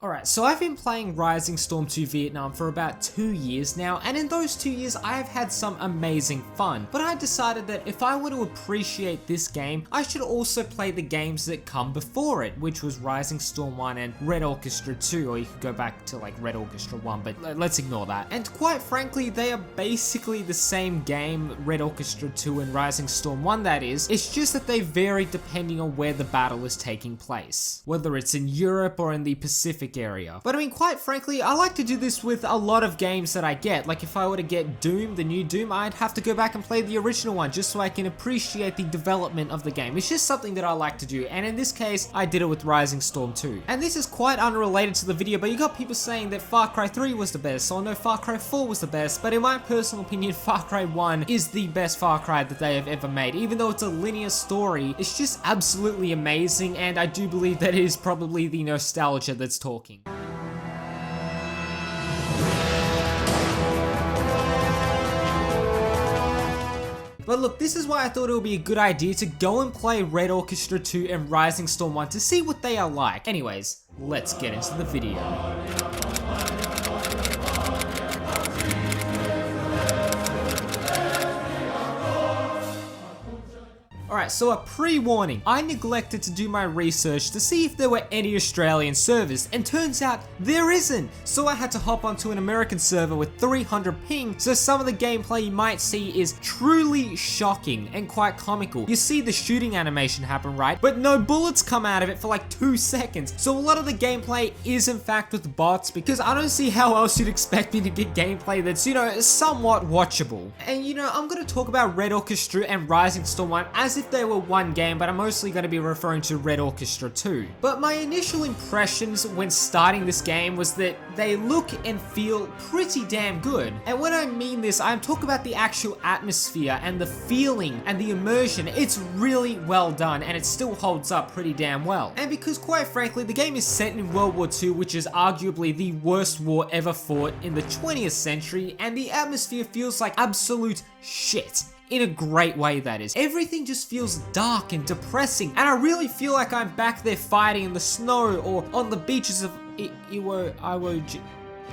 Alright, so I've been playing Rising Storm 2 Vietnam for about 2 years now, and in those 2 years I have had some amazing fun, but I decided that if I were to appreciate this game, I should also play the games that come before it, which was Rising Storm 1 and Red Orchestra 2, or you could go back to like Red Orchestra 1, but let's ignore that. And quite frankly, they are basically the same game, Red Orchestra 2 and Rising Storm 1 that is, it's just that they vary depending on where the battle is taking place, whether it's in Europe or in the Pacific area. But I mean, quite frankly, I like to do this with a lot of games that I get. Like if I were to get Doom, the new Doom, I'd have to go back and play the original one just so I can appreciate the development of the game. It's just something that I like to do, and in this case, I did it with Rising Storm 2. And this is quite unrelated to the video, but you got people saying that Far Cry 3 was the best, so I know Far Cry 4 was the best, but in my personal opinion, Far Cry 1 is the best Far Cry that they have ever made. Even though it's a linear story, it's just absolutely amazing, and I do believe that it is probably the nostalgia that's talking. But look, this is why I thought it would be a good idea to go and play Red Orchestra 2 and Rising Storm 1 to see what they are like. Anyways, let's get into the video. Alright, so a pre-warning. I neglected to do my research to see if there were any Australian servers, and turns out there isn't. So I had to hop onto an American server with 300 ping, so some of the gameplay you might see is truly shocking and quite comical. You see the shooting animation happen, right? But no bullets come out of it for like 2 seconds. So a lot of the gameplay is in fact with bots, because I don't see how else you'd expect me to get gameplay that's, you know, somewhat watchable. And you know, I'm gonna talk about Red Orchestra and Rising Storm 1 as if they were one game, but I'm mostly going to be referring to Red Orchestra 2. But my initial impressions when starting this game was that they look and feel pretty damn good. And when I mean this, I'm talking about the actual atmosphere and the feeling and the immersion. It's really well done, and it still holds up pretty damn well. And because quite frankly, the game is set in World War II, which is arguably the worst war ever fought in the 20th century, and the atmosphere feels like absolute shit. In a great way, that is. Everything just feels dark and depressing, and I really feel like I'm back there fighting in the snow or on the beaches of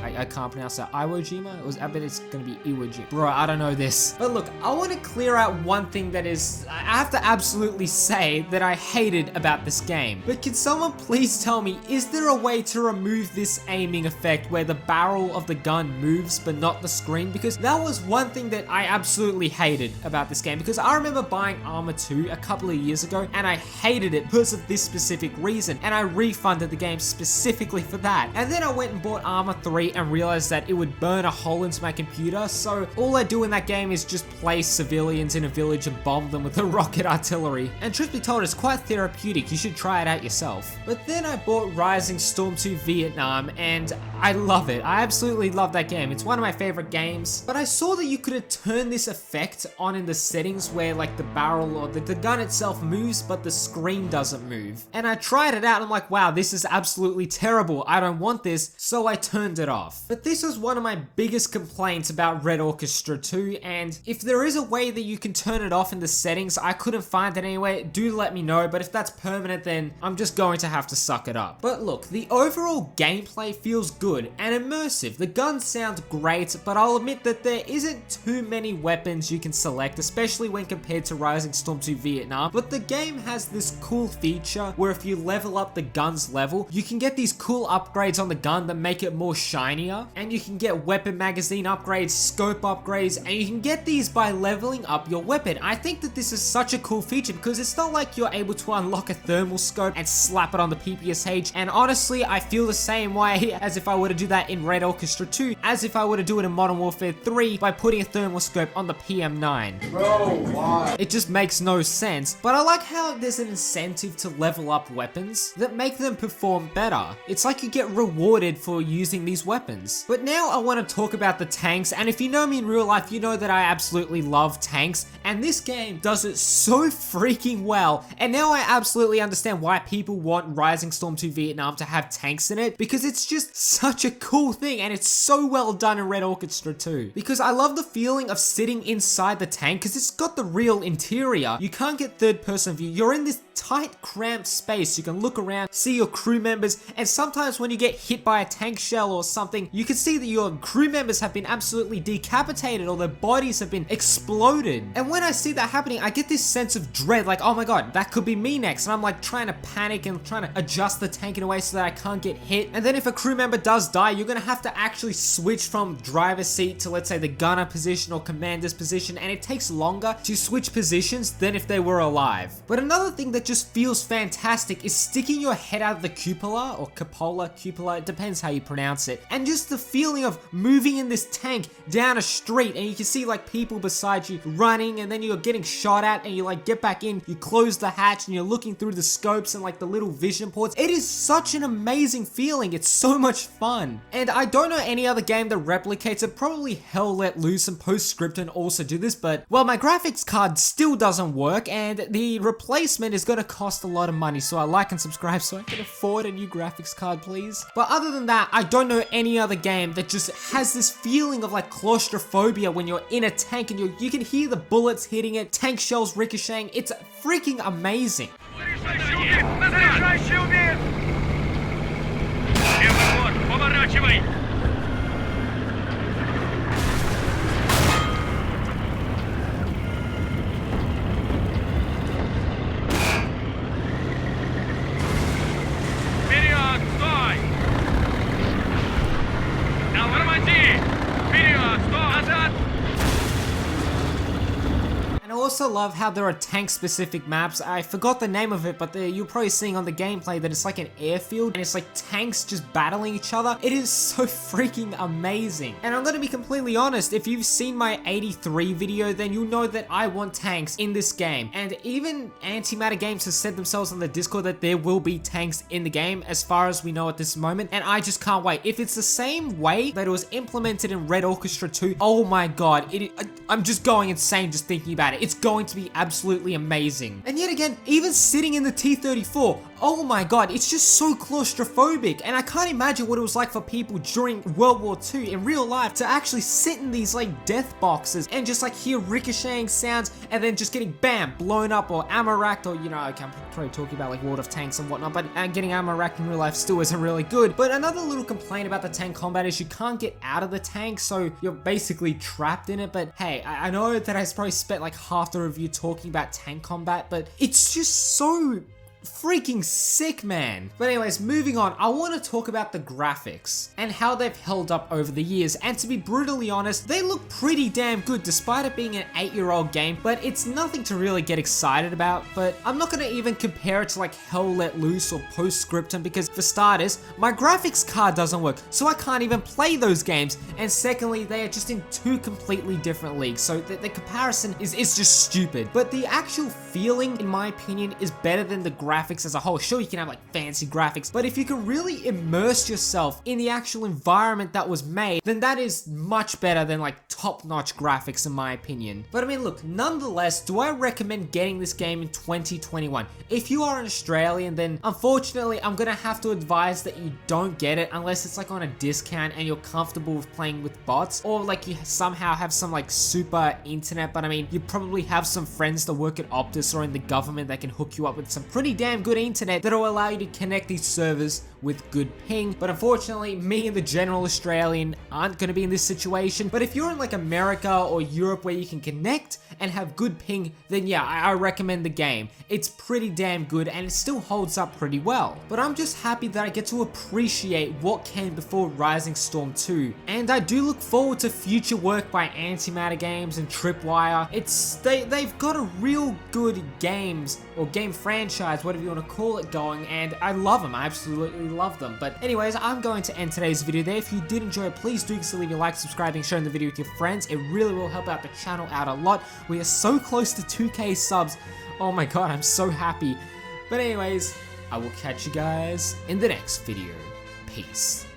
I can't pronounce that. Iwo Jima? I bet it's gonna be Iwo Jima. Bro, I don't know this. But look, I want to clear out one thing that is, I have to absolutely say that I hated about this game. But can someone please tell me, is there a way to remove this aiming effect where the barrel of the gun moves but not the screen? Because that was one thing that I absolutely hated about this game. Because I remember buying Arma 2 a couple of years ago, and I hated it because of this specific reason. And I refunded the game specifically for that. And then I went and bought Arma 3 and realized that it would burn a hole into my computer, so all I do in that game is just place civilians in a village and bomb them with the rocket artillery. And truth be told, it's quite therapeutic, you should try it out yourself. But then I bought Rising Storm 2 Vietnam, and I love it. I absolutely love that game. It's one of my favorite games. But I saw that you could turn this effect on in the settings where like the barrel or the gun itself moves, but the screen doesn't move. And I tried it out, and I'm like, wow, this is absolutely terrible. I don't want this, so I turned it off. But this was one of my biggest complaints about Red Orchestra 2, and if there is a way that you can turn it off in the settings, I couldn't find it anywhere, do let me know, but if that's permanent, then I'm just going to have to suck it up. But look, the overall gameplay feels good and immersive. The guns sound great, but I'll admit that there isn't too many weapons you can select, especially when compared to Rising Storm 2 Vietnam. But the game has this cool feature where if you level up the gun's level, you can get these cool upgrades on the gun that make it more shinier. And you can get weapon magazine upgrades, scope upgrades, and you can get these by leveling up your weapon. I think that this is such a cool feature because it's not like you're able to unlock a thermal scope and slap it on the PPSH, and honestly, I feel the same way as if I were to do that in Red Orchestra 2, as if I were to do it in Modern Warfare 3 by putting a thermal scope on the PM9. Bro, why? It just makes no sense, but I like how there's an incentive to level up weapons that make them perform better. It's like you get rewarded for using these weapons. But now I want to talk about the tanks, and if you know me in real life, you know that I absolutely love tanks, and this game does it so freaking well, and now I absolutely understand why people want Rising Storm 2 Vietnam to have tanks in it, because it's just such a cool thing, and it's so well done in Red Orchestra 2. Because I love the feeling of sitting inside the tank, because it's got the real interior. You can't get third person view, you're in this tight, cramped space. You can look around, see your crew members, and sometimes when you get hit by a tank shell or something, you can see that your crew members have been absolutely decapitated or their bodies have been exploded. And when I see that happening, I get this sense of dread, like, oh my god, that could be me next. And I'm like trying to panic and trying to adjust the tank in a way so that I can't get hit. And then if a crew member does die, you're gonna have to actually switch from driver's seat to, let's say, the gunner position or commander's position, and it takes longer to switch positions than if they were alive. But another thing that just feels fantastic is sticking your head out of the cupola, or cupola, it depends how you pronounce it, and just the feeling of moving in this tank down a street, and you can see like people beside you running, and then you're getting shot at, and you like get back in, you close the hatch, and you're looking through the scopes and like the little vision ports. It is such an amazing feeling. It's so much fun. And I don't know any other game that replicates it. Probably Hell Let Loose and Postscriptum also do this, but well, my graphics card still doesn't work, and the replacement is gonna cost a lot of money, so I like and subscribe so I can afford a new graphics card, please. But other than that, I don't know any other game that just has this feeling of like claustrophobia when you're in a tank and you can hear the bullets hitting it, tank shells ricocheting. It's freaking amazing. I also love how there are tank specific maps. I forgot the name of it, but you're probably seeing on the gameplay that it's like an airfield and it's like tanks just battling each other. It is so freaking amazing. And I'm gonna be completely honest, if you've seen my 83 video, then you'll know that I want tanks in this game. And even Antimatter Games has said themselves on the Discord that there will be tanks in the game as far as we know at this moment. And I just can't wait. If it's the same way that it was implemented in Red Orchestra 2, oh my god, I'm just going insane just thinking about it. It's going to be absolutely amazing. And yet again, even sitting in the T-34, oh my god, it's just so claustrophobic. And I can't imagine what it was like for people during World War II in real life to actually sit in these like death boxes and just like hear ricocheting sounds and then just getting bam, blown up or ammo racked, or you know, okay, I'm probably talking about like World of Tanks and whatnot, but getting ammo racked in real life still isn't really good. But another little complaint about the tank combat is you can't get out of the tank, so you're basically trapped in it. But hey, I know that I probably spent like half the review talking about tank combat, but it's just so freaking sick, man. But anyways, moving on, I want to talk about the graphics and how they've held up over the years. And to be brutally honest, they look pretty damn good despite it being an 8-year-old game, but it's nothing to really get excited about. But I'm not going to even compare it to like Hell Let Loose or Postscriptum because for starters, my graphics card doesn't work, so I can't even play those games. And secondly, they are just in two completely different leagues, so the comparison is just stupid. But the actual feeling, in my opinion, is better than the graphics as a whole. Sure, you can have like fancy graphics, but if you can really immerse yourself in the actual environment that was made, then that is much better than like top-notch graphics in my opinion. But I mean, look, nonetheless, do I recommend getting this game in 2021? If you are an Australian, then unfortunately, I'm gonna have to advise that you don't get it unless it's like on a discount and you're comfortable with playing with bots, or like you somehow have some like super internet. But I mean, you probably have some friends that work at Optus or in the government that can hook you up with some pretty damn good internet that will allow you to connect these servers with good ping. But unfortunately, me and the general Australian aren't going to be in this situation. But if you're in like America or Europe where you can connect and have good ping, then yeah, I recommend the game. It's pretty damn good and it still holds up pretty well. But I'm just happy that I get to appreciate what came before Rising Storm 2. And I do look forward to future work by Antimatter Games and Tripwire. They've got a real good games or game franchise, whatever you want to call it, going, and I love them. I absolutely love them. But anyways, I'm going to end today's video there. If you did enjoy it, please do consider leaving a like, subscribing, sharing the video with your friends. It really will help out the channel out a lot. We are so close to 2K subs. Oh my god, I'm so happy. But anyways, I will catch you guys in the next video. Peace.